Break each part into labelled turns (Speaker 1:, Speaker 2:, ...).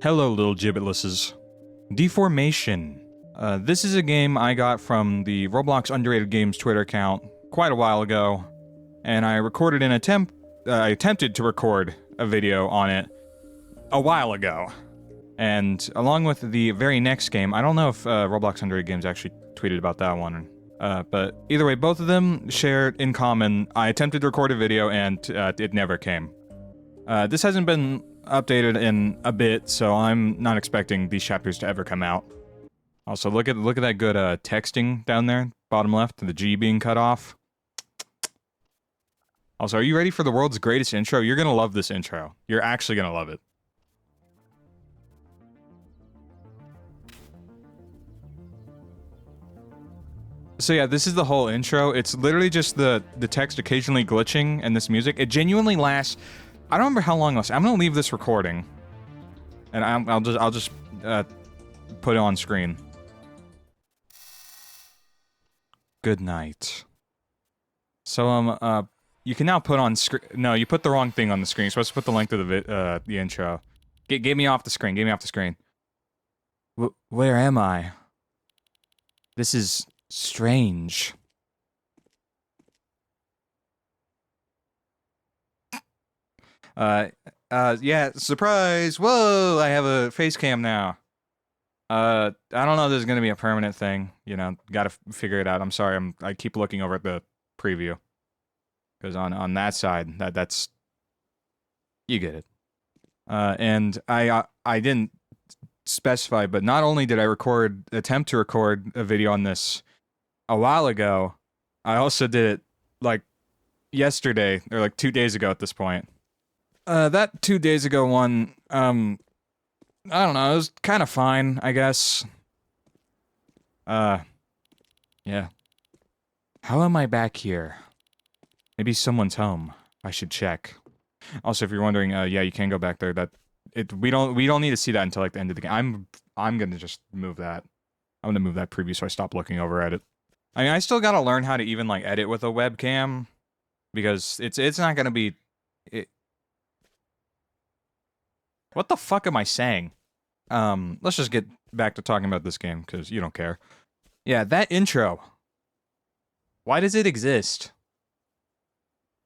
Speaker 1: Hello, little gibbetlesses. Deformation. This is a game I got from the Roblox Underrated Games Twitter account quite a while ago, and I recorded an I attempted to record a video on it a while ago. And along with the very next game, I don't know if Roblox Underrated Games actually tweeted about that one, but either way, both of them shared in common, I attempted to record a video and it never came. This hasn't been updated in a bit, so I'm not expecting these chapters to ever come out. Also, look at that good texting down there, bottom left, the G being cut off. Also, are you ready for the world's greatest intro? You're gonna love this intro. You're actually gonna love it. So yeah, this is the whole intro. It's literally just the text occasionally glitching and this music. It genuinely lasts. I don't remember how long it lasts. I'm gonna leave this recording, and I'll just put it on screen. Good night. So you can now put on screen. No, you put the wrong thing on the screen. You're supposed to put the length of the intro. Get me off the screen. Get me off the screen. Where am I? This is strange. Yeah, surprise! Whoa, I have a face cam now. I don't know if this is gonna be a permanent thing. You know, gotta figure it out. I'm sorry, I keep looking over at the preview. Because on that side, that's... You get it. And I didn't specify, but not only did I attempt to record a video on this a while ago, I also did it, like, yesterday, or like 2 days ago at this point. That 2 days ago one, I don't know, it was kind of fine, I guess. Yeah. How am I back here? Maybe someone's home. I should check. Also, if you're wondering, yeah, you can go back there. We don't need to see that until like the end of the game. I'm gonna just move that. I'm gonna move that preview so I stop looking over at it. I mean, I still gotta learn how to even like edit with a webcam, because it's not gonna be. What the fuck am I saying? Let's just get back to talking about this game, because you don't care. Yeah, that intro. Why does it exist?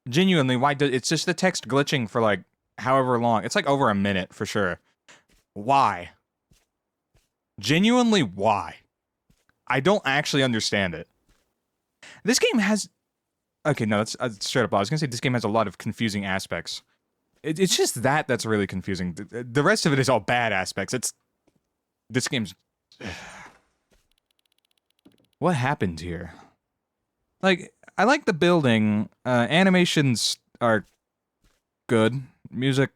Speaker 1: Genuinely, why it's just the text glitching for like however long. It's like over a minute for sure. Why? Genuinely, why? I don't actually understand it. This game has... Okay, no, that's straight up. I was gonna say this game has a lot of confusing aspects. It's just that's really confusing. The rest of it is all bad aspects. This game's... What happened here? Like, I like the building. Animations are good. Music,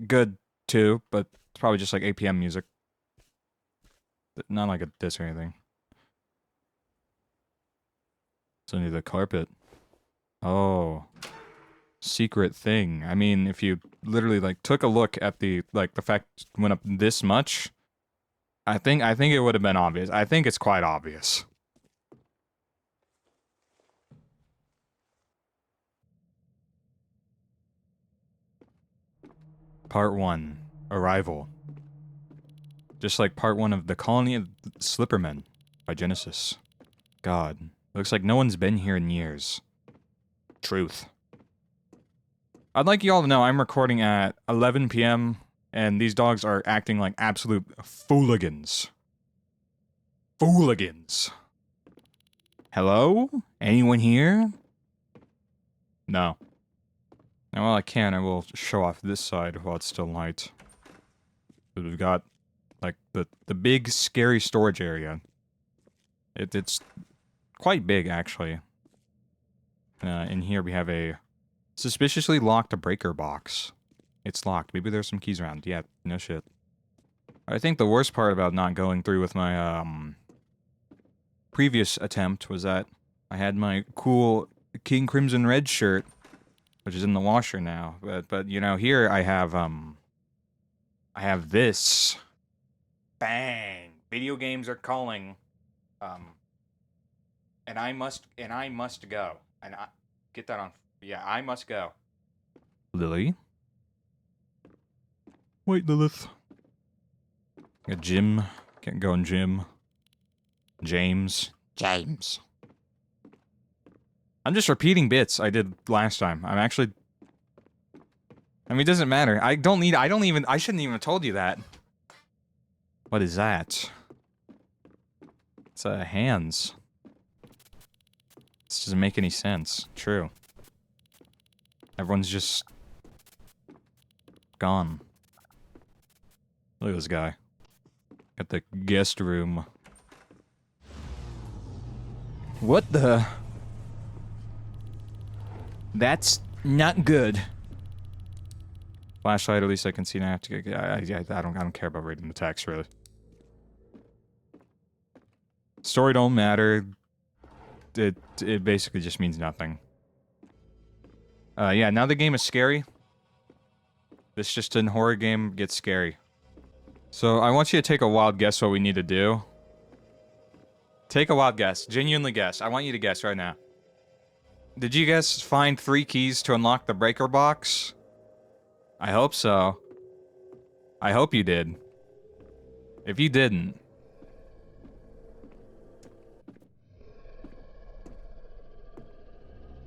Speaker 1: good too, but it's probably just like APM music. Not like a diss or anything. It's under the carpet. Oh. Secret thing. I mean, if you literally like took a look at the fact it went up this much, I think it would have been obvious. I think it's quite obvious. Part 1. Arrival. Just like part 1 of The Colony of Slippermen by Genesis. God. Looks like no one's been here in years. Truth. I'd like you all to know I'm recording at 11 p.m. and these dogs are acting like absolute fooligans. Fooligans. Hello? Anyone here? No. Now, while I can, I will show off this side while it's still light. But we've got, like, the big, scary storage area. It's quite big, actually. In here we have a suspiciously locked breaker box. It's locked. Maybe there's some keys around. Yeah, no shit. I think the worst part about not going through with my, previous attempt was that I had my cool King Crimson Red shirt, which is in the washer now. But you know, here I have this. Bang! Video games are calling. And I must go. And I get that on. Yeah, I must go. Lily? Wait, Lilith. A gym. Can't go in gym. James. James. I'm just repeating bits I did last time. I'm actually... I mean, it doesn't matter. I shouldn't even have told you that. What is that? It's, hands. This doesn't make any sense. True. Everyone's just... gone. Look at this guy. At the guest room. What the... That's not good. Flashlight, at least I can see now. I have to get... I don't care about reading the text, really. Story don't matter. It basically just means nothing. Yeah, now the game is scary. This just in horror game gets scary. So I want you to take a wild guess what we need to do. Take a wild guess. Genuinely guess. I want you to guess right now. Did you guys find 3 keys to unlock the breaker box? I hope so. I hope you did. If you didn't...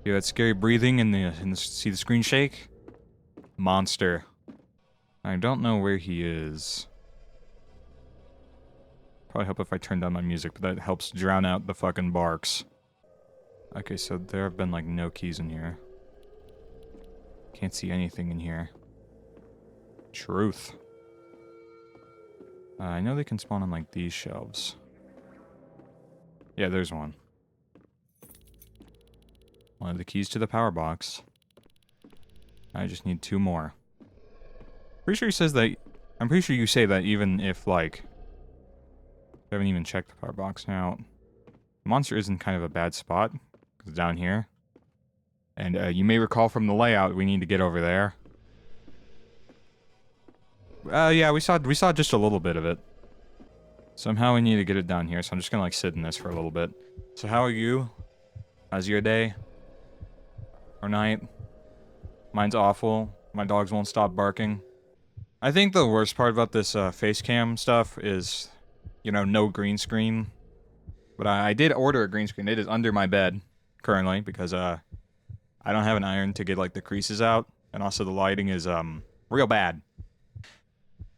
Speaker 1: You had scary breathing and see the screen shake? Monster. I don't know where he is. Probably help if I turn down my music, but that helps drown out the fucking barks. Okay, so there have been like no keys in here. Can't see anything in here. Truth. I know they can spawn on like these shelves. Yeah, there's one. One of the keys to the power box. I just need 2 more. Pretty sure he says that... I'm pretty sure you say that even if, like... You haven't even checked the power box now. The monster is in kind of a bad spot. Because it's down here. And you may recall from the layout, we need to get over there. Yeah, we saw just a little bit of it. Somehow we need to get it down here, so I'm just gonna, like, sit in this for a little bit. So how are you? How's your day? Or night? Mine's awful. My dogs won't stop barking. I think the worst part about this face cam stuff is, you know, no green screen. But I did order a green screen. It is under my bed currently because I don't have an iron to get like the creases out, and also the lighting is real bad.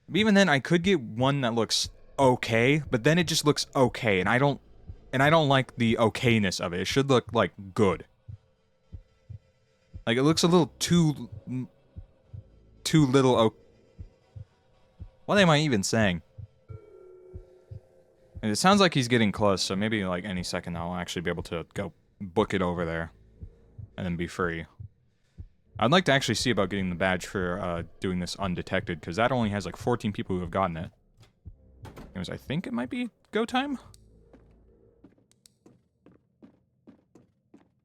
Speaker 1: But even then, I could get one that looks okay, but then it just looks okay, and I don't like the okayness of it. It should look like good. Like, it looks a little too little What am I even saying? And it sounds like he's getting close, so maybe, like, any second I'll actually be able to go book it over there. And then be free. I'd like to actually see about getting the badge for, doing this undetected, because that only has, like, 14 people who have gotten it. Anyways, I think it might be go time?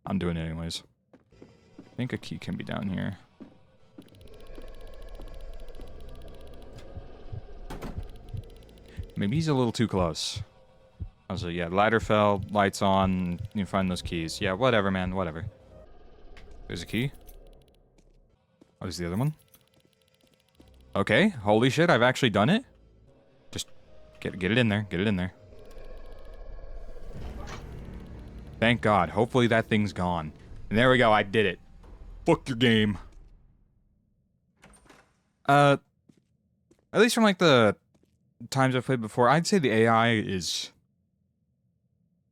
Speaker 1: I'm doing it anyways. I think a key can be down here. Maybe he's a little too close. Also, yeah, ladder fell, lights on, you can find those keys. Yeah, whatever, man, whatever. There's a key. Oh, there's the other one. Okay, holy shit, I've actually done it. Just get it in there, get it in there. Thank God, hopefully that thing's gone. And there we go, I did it. Fuck your game. At least from like the times I've played before, I'd say the AI is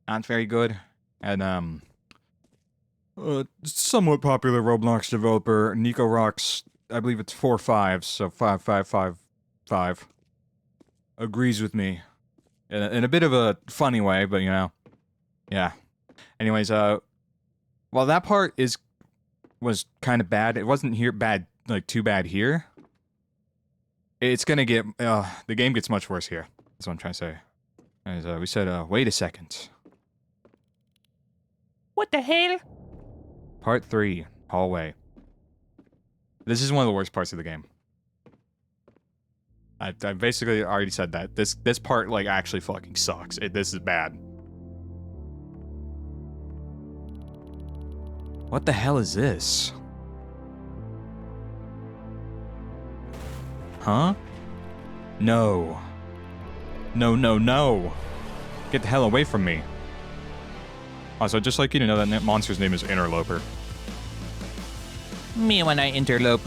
Speaker 1: not very good. And somewhat popular Roblox developer Nico Rocks, I believe it's 4.5, so 5.555, agrees with me in a bit of a funny way, but you know, yeah. Anyways, while that part was kind of bad, it wasn't too bad here. It's gonna get, the game gets much worse here. That's what I'm trying to say. As we said, wait a second.
Speaker 2: What the hell?
Speaker 1: Part 3, hallway. This is one of the worst parts of the game. I basically already said that. This part, like, actually fucking sucks. This is bad. What the hell is this? Huh? No. No, no, no. Get the hell away from me. Also, I'd just like you to know that monster's name is Interloper. Me when I interlope.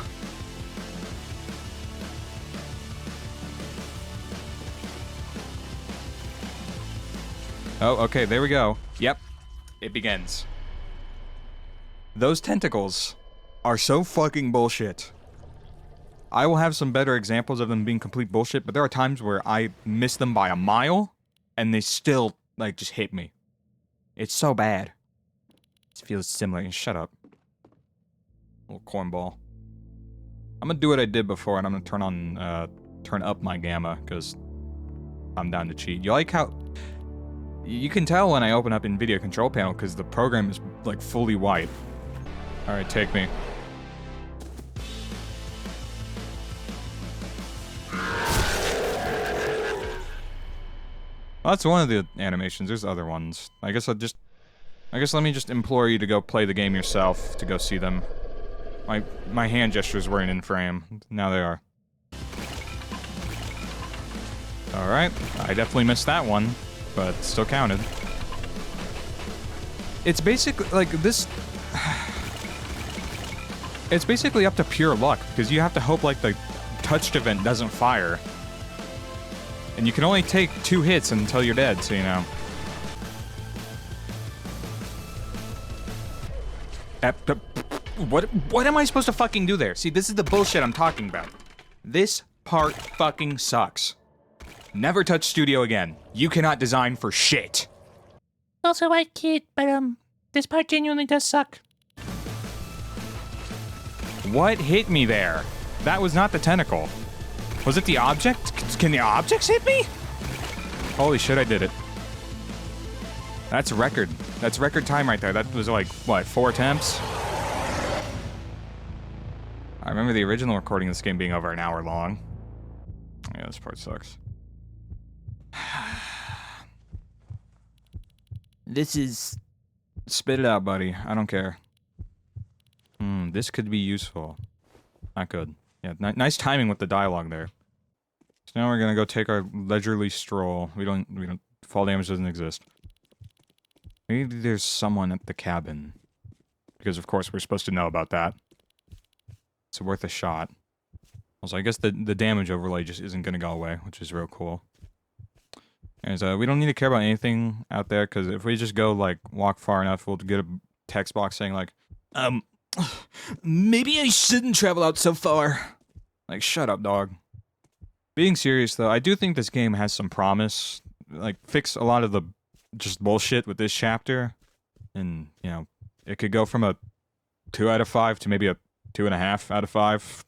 Speaker 1: Oh, okay, there we go. Yep, it begins. Those tentacles are so fucking bullshit. I will have some better examples of them being complete bullshit, but there are times where I miss them by a mile, and they still, like, just hit me. It's so bad. It feels similar. Shut up. Little cornball. I'm gonna do what I did before, and I'm gonna turn up my gamma, because I'm down to cheat. You like how... You can tell when I open up NVIDIA control panel, because the program is, like, fully white. Alright, take me. Well, that's one of the animations. There's other ones. I guess let me just implore you to go play the game yourself to go see them. My hand gestures weren't in frame. Now they are. Alright, I definitely missed that one, but still counted. It's basically, like, this... It's basically up to pure luck, because you have to hope, like, the touched event doesn't fire. And you can only take 2 hits until you're dead, so you know. What am I supposed to fucking do there? See, this is the bullshit I'm talking about. This part fucking sucks. Never touch Studio again. You cannot design for shit.
Speaker 2: Also, I kid, but this part genuinely does suck.
Speaker 1: What hit me there? That was not the tentacle. Was it the object? Can the objects hit me? Holy shit, I did it. That's record. That's record time right there. That was like, what, 4 attempts? I remember the original recording of this game being over an hour long. Yeah, this part sucks. This is... Spit it out, buddy. I don't care. This could be useful. Not good. Yeah, nice timing with the dialogue there. So now we're gonna go take our leisurely stroll. We don't... Fall damage doesn't exist. Maybe there's someone at the cabin. Because, of course, we're supposed to know about that. It's worth a shot. Also, I guess the damage overlay just isn't gonna go away, which is real cool. Anyways, we don't need to care about anything out there, because if we just go, like, walk far enough, we'll get a text box saying, like, maybe I shouldn't travel out so far. Like, shut up, dog. Being serious, though, I do think this game has some promise. Like, fix a lot of the just bullshit with this chapter. And, you know, it could go from a 2 out of 5 to maybe a 2.5 out of 5.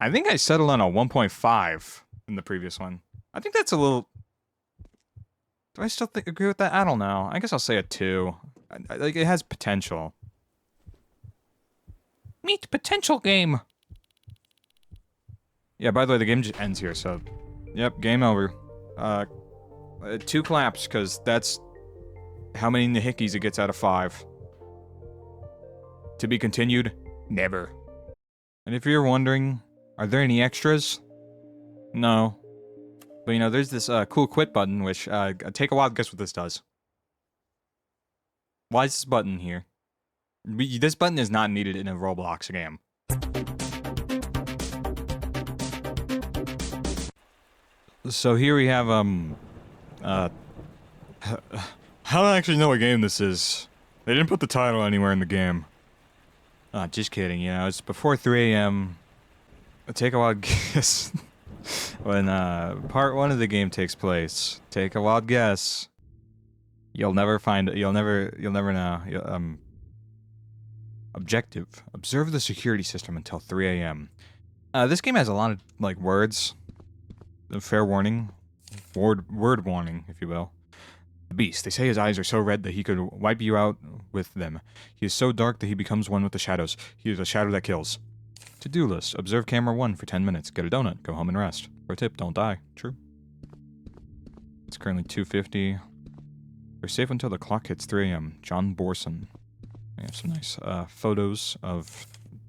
Speaker 1: I think I settled on a 1.5 in the previous one. I think that's a little... Do I still agree with that? I don't know. I guess I'll say a 2. Like, it has potential. Meet potential game! Yeah, by the way, the game just ends here, so... Yep, game over. 2 claps, because that's how many nihikis it gets out of 5. To be continued? Never. And if you're wondering, are there any extras? No. But, you know, there's this cool quit button, which, take a wild guess what this does. Why is this button here? This button is not needed in a Roblox game. So here we have, I don't actually know what game this is. They didn't put the title anywhere in the game. Just kidding, you know, it's before 3 a.m. Take a wild guess. When, part 1 of the game takes place. Take a wild guess. You'll never find it. You'll never know. Objective. Observe the security system until 3 a.m. This game has a lot of, like, words. Fair warning. Word warning, if you will. The beast. They say his eyes are so red that he could wipe you out with them. He is so dark that he becomes one with the shadows. He is a shadow that kills. To-do list. Observe camera 1 for 10 minutes. Get a donut. Go home and rest. Pro tip, don't die. True. It's currently 2:50. They're safe until the clock hits 3 a.m. John Borson. We have some nice photos of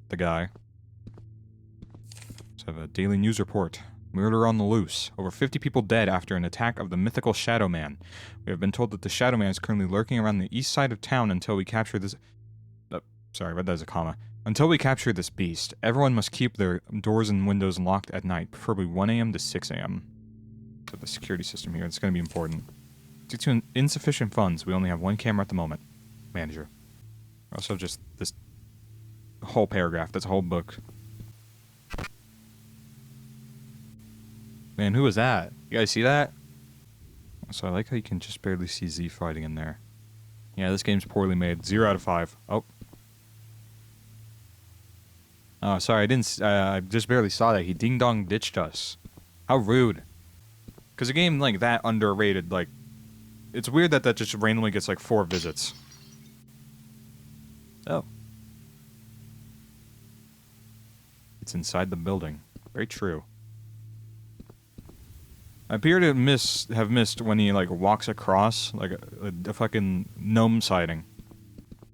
Speaker 1: the guy. Let's have a daily news report. Murder on the loose. Over 50 people dead after an attack of the mythical Shadow Man. We have been told that the Shadow Man is currently lurking around the east side of town until we capture this... sorry, I read that as a comma. Until we capture this beast, everyone must keep their doors and windows locked at night, preferably 1 a.m. to 6 a.m. So the security system here, it's going to be important. Due to insufficient funds, we only have 1 camera at the moment. Manager. Also just this whole paragraph, that's a whole book. Man, who was that? You guys see that? So I like how you can just barely see Z fighting in there. Yeah, this game's poorly made. 0 out of 5. Oh. Oh, sorry, I just barely saw that. He ding-dong ditched us. How rude. Because a game like that underrated, like... It's weird that that just randomly gets like 4 visits. Oh. It's inside the building. Very true. I appear to have missed when he like walks across, like a fucking gnome sighting.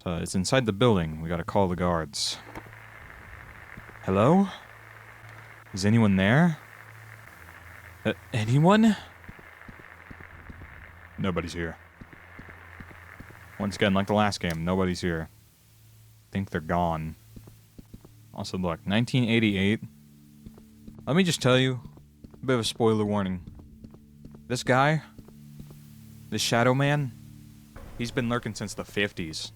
Speaker 1: So it's inside the building. We gotta call the guards. Hello? Is anyone there? Anyone? Nobody's here. Once again, like the last game, nobody's here. I think they're gone. Also, look, 1988. Let me just tell you, a bit of a spoiler warning. This guy, this Shadow Man, he's been lurking since the 50s.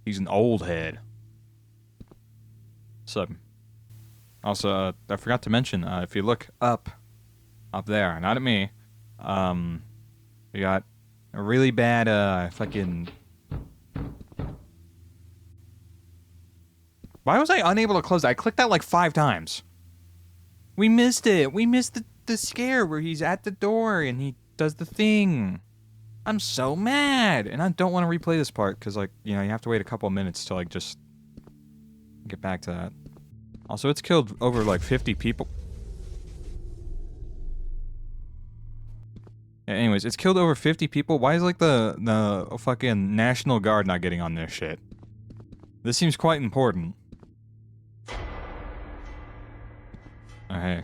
Speaker 1: He's an old head. So, also, I forgot to mention, if you look up there, not at me, we got a really bad, fucking... Why was I unable to close that? I clicked that like 5 times. We missed it. We missed the scare where he's at the door and he does the thing. I'm so mad. And I don't want to replay this part because, like, you know, you have to wait a couple of minutes to, like, just get back to that. Also, it's killed over, like, 50 people. Yeah, anyways, it's killed over 50 people. Why is, like, the fucking National Guard not getting on this shit? This seems quite important. Oh, hey.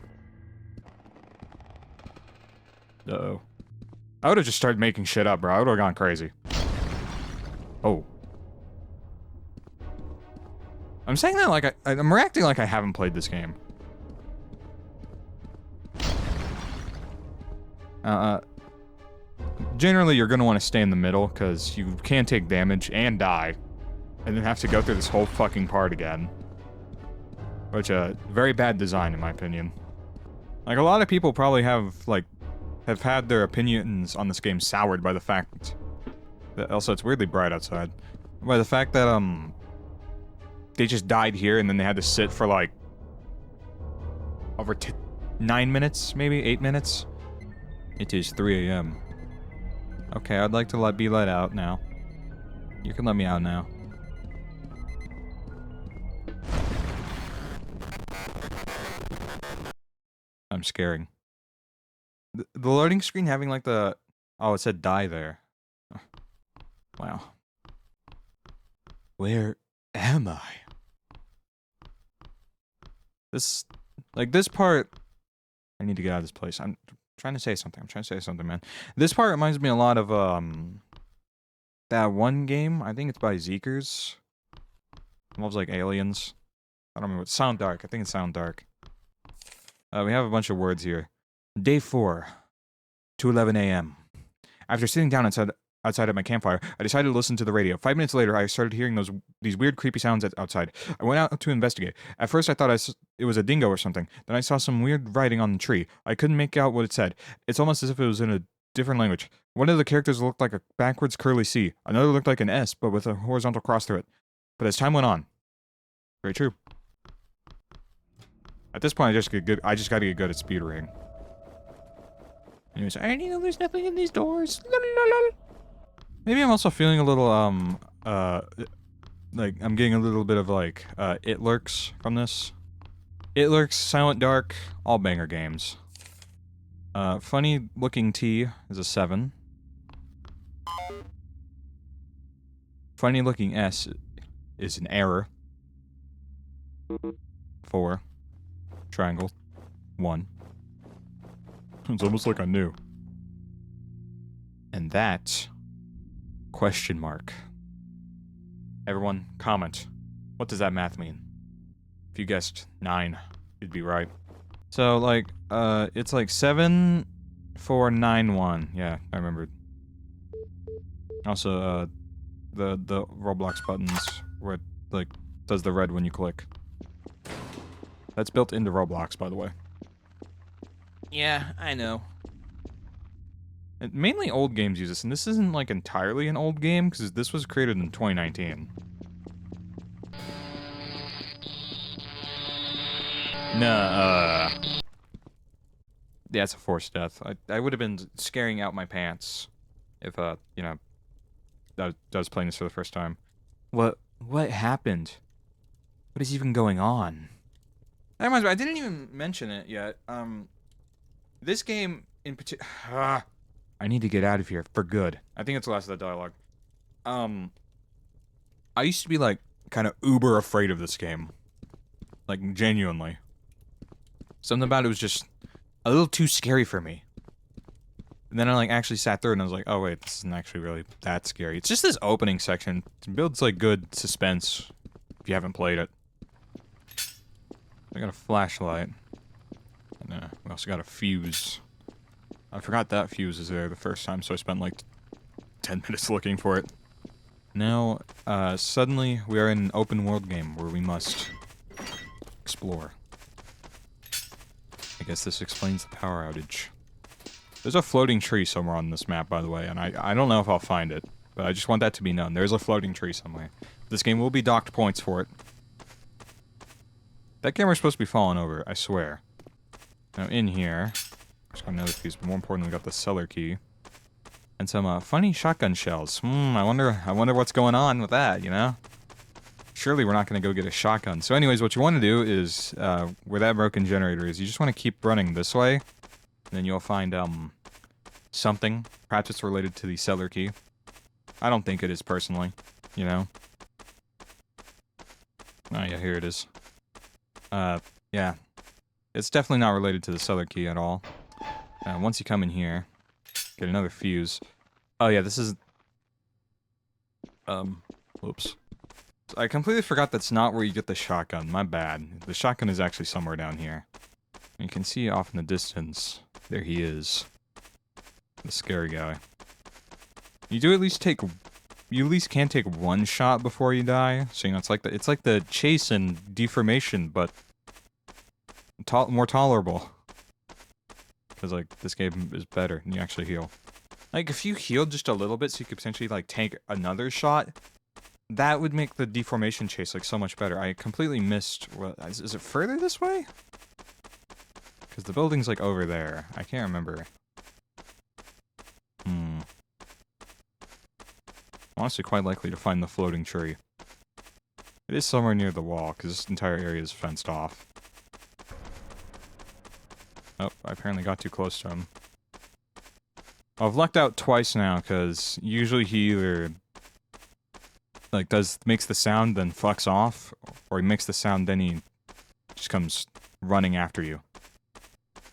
Speaker 1: Uh-oh. I would have just started making shit up, bro. I would have gone crazy. Oh. I'm saying that like I'm reacting like I haven't played this game. Generally, you're going to want to stay in the middle, because you can take damage and die, and then have to go through this whole fucking part again. Which, very bad design, in my opinion. Like, a lot of people probably have had their opinions on this game soured by the fact that, also, it's weirdly bright outside, by the fact that, they just died here, and then they had to sit for, like, over 9 minutes, maybe? 8 minutes? It is 3 a.m. Okay, I'd like to be let out now. You can let me out now. I'm scaring. The loading screen having like the... Oh, it said die there. Wow. Where am I? This part... I need to get out of this place. I'm trying to say something, man. This part reminds me a lot of, that one game. I think it's by Zeekers. Involves, like, aliens. I don't remember. Sound Dark. I think it's Sound Dark. We have a bunch of words here. Day 4. 2:11 a.m. After sitting down outside at my campfire, I decided to listen to the radio. 5 minutes later, I started hearing these weird, creepy sounds outside. I went out to investigate. At first, I thought it was a dingo or something. Then I saw some weird writing on the tree. I couldn't make out what it said. It's almost as if it was in a different language. One of the characters looked like a backwards curly C. Another looked like an S, but with a horizontal cross through it. But as time went on, very true. At this point, I just gotta get good at speed reading. Anyways, I know there's nothing in these doors. Maybe I'm also feeling a little, like, I'm getting a little bit of, like, It Lurks from this. It Lurks, Silent Dark, all banger games. Funny Looking T is a 7. Funny Looking S is an error. 4. Triangle. 1. It's almost like I knew. And that... question mark. Everyone, comment. What does that math mean? If you guessed 9, you'd be right. So, like, it's like 7491. Yeah, I remembered. Also, the Roblox buttons where it, like, does the red when you click. That's built into Roblox, by the way. Yeah, I know. And mainly old games use this, and this isn't, like, entirely an old game, because this was created in 2019. Nah, yeah, it's a forced death. I would have been scaring out my pants if, you know, I was playing this for the first time. What happened? What is even going on? That reminds me, I didn't even mention it yet. This game in particular... I need to get out of here for good. I think it's the last of the dialogue. I used to be, like, kind of uber afraid of this game. Like, genuinely. Something about it was just a little too scary for me. And then I, like, actually sat through it and I was like, oh, wait, this isn't actually really that scary. It's just this opening section. It builds, like, good suspense if you haven't played it. I got a flashlight. And, we also got a fuse. I forgot that fuse was there the first time, so I spent, like, 10 minutes looking for it. Now, suddenly, we are in an open world game where we must explore. I guess this explains the power outage. There's a floating tree somewhere on this map, by the way, and I don't know if I'll find it, but I just want that to be known. There's a floating tree somewhere. This game will be docked points for it. That camera's supposed to be falling over, I swear. Now, in here, just got another piece, but more importantly, we got the cellar key. And some, funny shotgun shells. I wonder what's going on with that, you know? Surely we're not gonna go get a shotgun. So anyways, what you want to do is, where that broken generator is, you just want to keep running this way. And then you'll find, something. Perhaps it's related to the cellar key. I don't think it is, personally. You know? Oh yeah, here it is. Yeah. It's definitely not related to the cellar key at all. Once you come in here, get another fuse. Oh yeah, this is... whoops. I completely forgot that's not where you get the shotgun. My bad. The shotgun is actually somewhere down here. You can see off in the distance. There he is. The scary guy. You do at least take... You at least can take one shot before you die. So, you know, it's like the chase and deformation, but... more tolerable. Because, like, this game is better, and you actually heal. Like, if you healed just a little bit so you could potentially, like, take another shot... That would make the deformation chase, like, so much better. I completely missed... Is it further this way? Because the building's, like, over there. I can't remember. I'm honestly quite likely to find the floating tree. It is somewhere near the wall, because this entire area is fenced off. Oh, I apparently got too close to him. I've lucked out twice now, because usually he either... like, makes the sound, then fucks off, or he makes the sound, then he just comes running after you.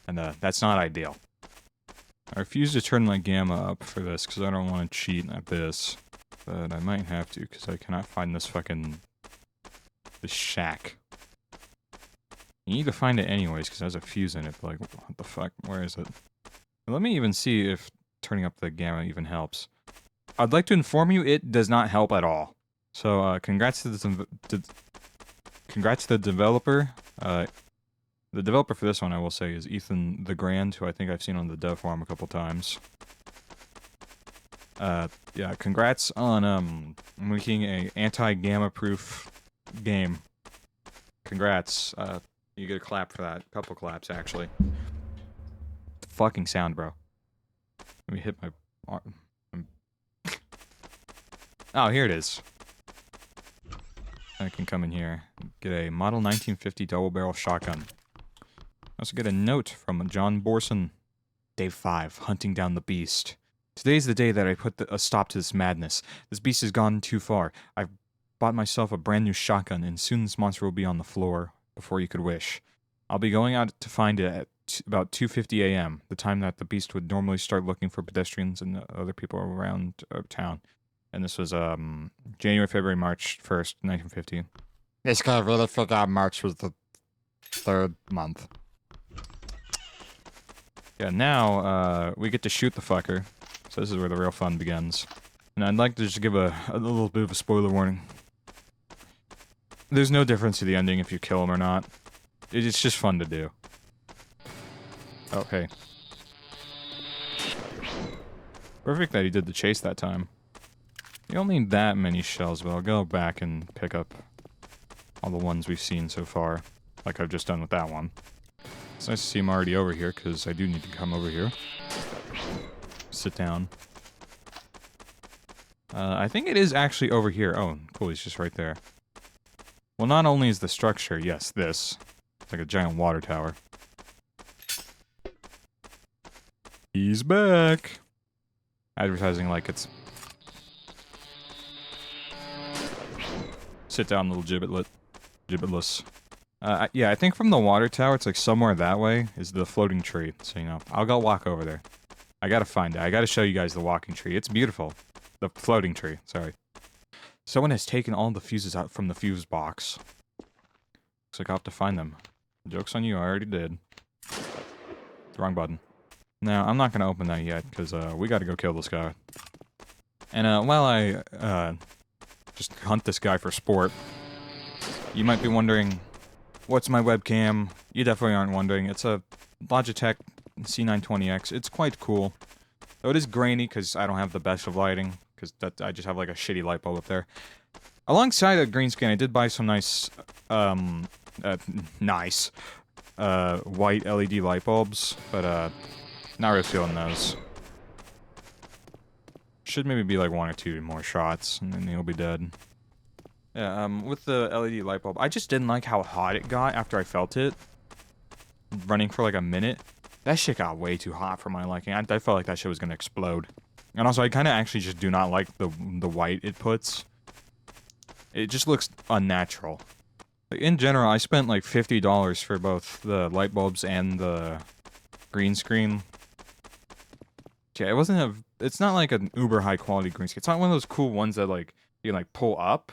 Speaker 1: And, that's not ideal. I refuse to turn my gamma up for this, because I don't want to cheat at this. But I might have to, because I cannot find this fucking... this shack. You need to find it anyways, because it has a fuse in it, but, like, what the fuck? Where is it? Let me even see if turning up the gamma even helps. I'd like to inform you, it does not help at all. So, congrats to the developer. The developer for this one, I will say, is Ethan the Grand, who I think I've seen on the dev forum a couple times. Yeah, congrats on, making a anti-gamma-proof game. Congrats. You get a clap for that. Couple claps, actually. The fucking sound, bro. Let me hit my arm. Oh, here it is. I can come in here. Get a Model 1950 double-barrel shotgun. I also get a note from John Borson. Day 5, hunting down the beast. Today's the day that I put a stop to this madness. This beast has gone too far. I've bought myself a brand new shotgun, and soon this monster will be on the floor before you could wish. I'll be going out to find it about 2:50 a.m., the time that the beast would normally start looking for pedestrians and other people around town. And this was January, February, March 1st, 1950. This guy really forgot March was the 3rd month. Yeah, now we get to shoot the fucker. So this is where the real fun begins. And I'd like to just give a little bit of a spoiler warning. There's no difference to the ending if you kill him or not. It's just fun to do. Okay. Perfect that he did the chase that time. You don't need that many shells, but I'll go back and pick up all the ones we've seen so far, like I've just done with that one. It's nice to see him already over here, because I do need to come over here. Sit down. I think it is actually over here. Oh, cool, he's just right there. Well, not only is the structure, yes, this. It's like a giant water tower. He's back! Advertising like it's... Sit down, little gibbetless. Yeah, I think from the water tower, it's like somewhere that way is the floating tree. So, you know, I'll go walk over there. I gotta find it. I gotta show you guys the walking tree. It's beautiful. The floating tree, sorry. Someone has taken all the fuses out from the fuse box. Looks like I'll have to find them. Joke's on you, I already did. Wrong button. Now, I'm not gonna open that yet, because we gotta go kill this guy. And while I just hunt this guy for sport, you might be wondering, what's my webcam? You definitely aren't wondering. It's a Logitech C920X. It's quite cool. Though it is grainy, because I don't have the best of lighting, because I just have like a shitty light bulb up there. Alongside a green screen, I did buy some nice, white LED light bulbs, but, not really feeling those. Should maybe be like 1 or 2 more shots, and then he'll be dead. Yeah, with the LED light bulb, I just didn't like how hot it got after I felt it. Running for like a minute. That shit got way too hot for my liking. I felt like that shit was gonna explode. And also, I kind of actually just do not like the white it puts. It just looks unnatural. Like, in general, I spent like $50 for both the light bulbs and the green screen. Yeah, it wasn't it's not like an uber high quality green screen. It's not one of those cool ones that like, you can like pull up.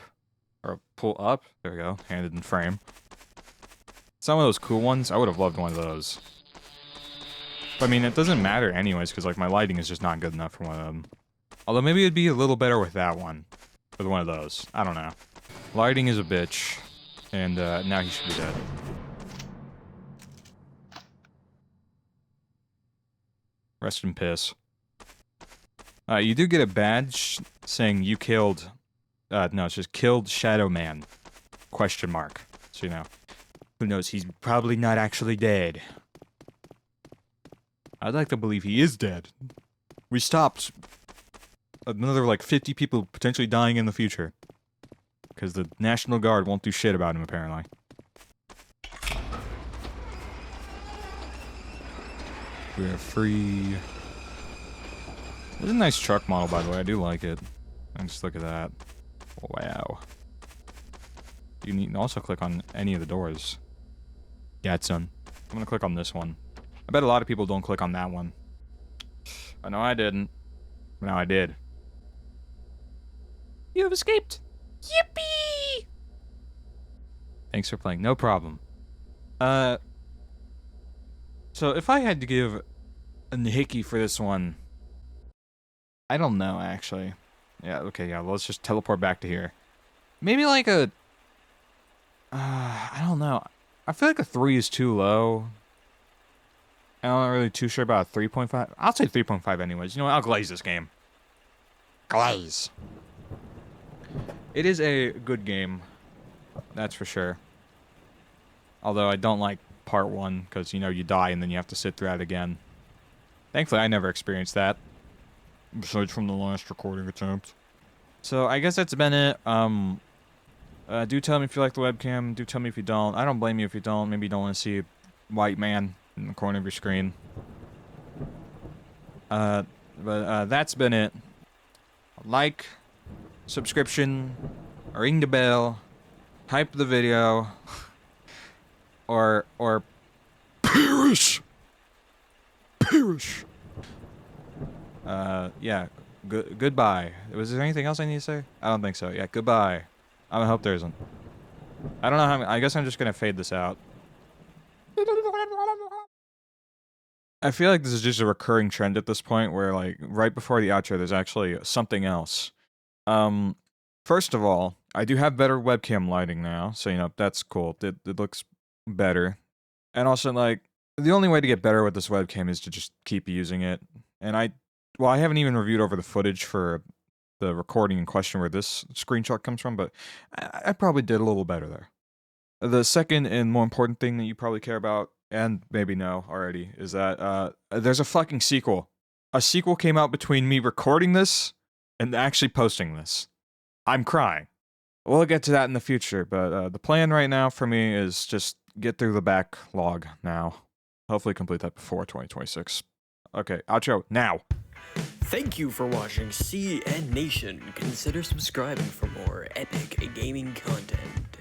Speaker 1: Or pull up. There we go. Handed in frame. It's not one of those cool ones. I would have loved one of those. But I mean, it doesn't matter anyways, because like my lighting is just not good enough for one of them. Although maybe it'd be a little better with that one. With one of those. I don't know. Lighting is a bitch. And now he should be dead. Rest in piss. You do get a badge saying you killed... no, it's just killed Shadow Man. Question mark. So, you know. Who knows? He's probably not actually dead. I'd like to believe he is dead. We stopped another, like, 50 people potentially dying in the future. Because the National Guard won't do shit about him, apparently. We're free. This is a nice truck model, by the way. I do like it. And just look at that. Wow. You need to also click on any of the doors. Yeah, it's done. I'm gonna click on this one. I bet a lot of people don't click on that one. I know I didn't. But now I did.
Speaker 2: You have escaped. Yippee!
Speaker 1: Thanks for playing. No problem. So if I had to give a hickey for this one, I don't know, actually. Yeah, okay, yeah, let's just teleport back to here. Maybe like a... I don't know. I feel like a 3 is too low. I'm not really too sure about a 3.5. I'll say 3.5 anyways. You know what? I'll glaze this game. Glaze. It is a good game. That's for sure. Although I don't like part 1, because, you know, you die and then you have to sit through it again. Thankfully, I never experienced that. Besides from the last recording attempt. So, I guess that's been it. Do tell me if you like the webcam. Do tell me if you don't. I don't blame you if you don't. Maybe you don't want to see a white man in the corner of your screen. But that's been it. Like, subscription, ring the bell, hype the video, or perish. perish. Yeah. Goodbye. Was there anything else I need to say? I don't think so. Yeah, goodbye. I hope there isn't. I don't know how. I guess I'm just gonna fade this out. I feel like this is just a recurring trend at this point, where like right before the outro, there's actually something else. First of all, I do have better webcam lighting now, so you know that's cool. It looks better, and also like the only way to get better with this webcam is to just keep using it. And I haven't even reviewed over the footage for the recording in question where this screenshot comes from, but I probably did a little better there. The second and more important thing that you probably care about, and maybe know already, is that there's a fucking sequel. A sequel came out between me recording this and actually posting this. I'm crying. We'll get to that in the future, but the plan right now for me is just get through the backlog now. Hopefully complete that before 2026. Okay, outro now.
Speaker 3: Thank you for watching CnNation. Consider subscribing for more epic gaming content.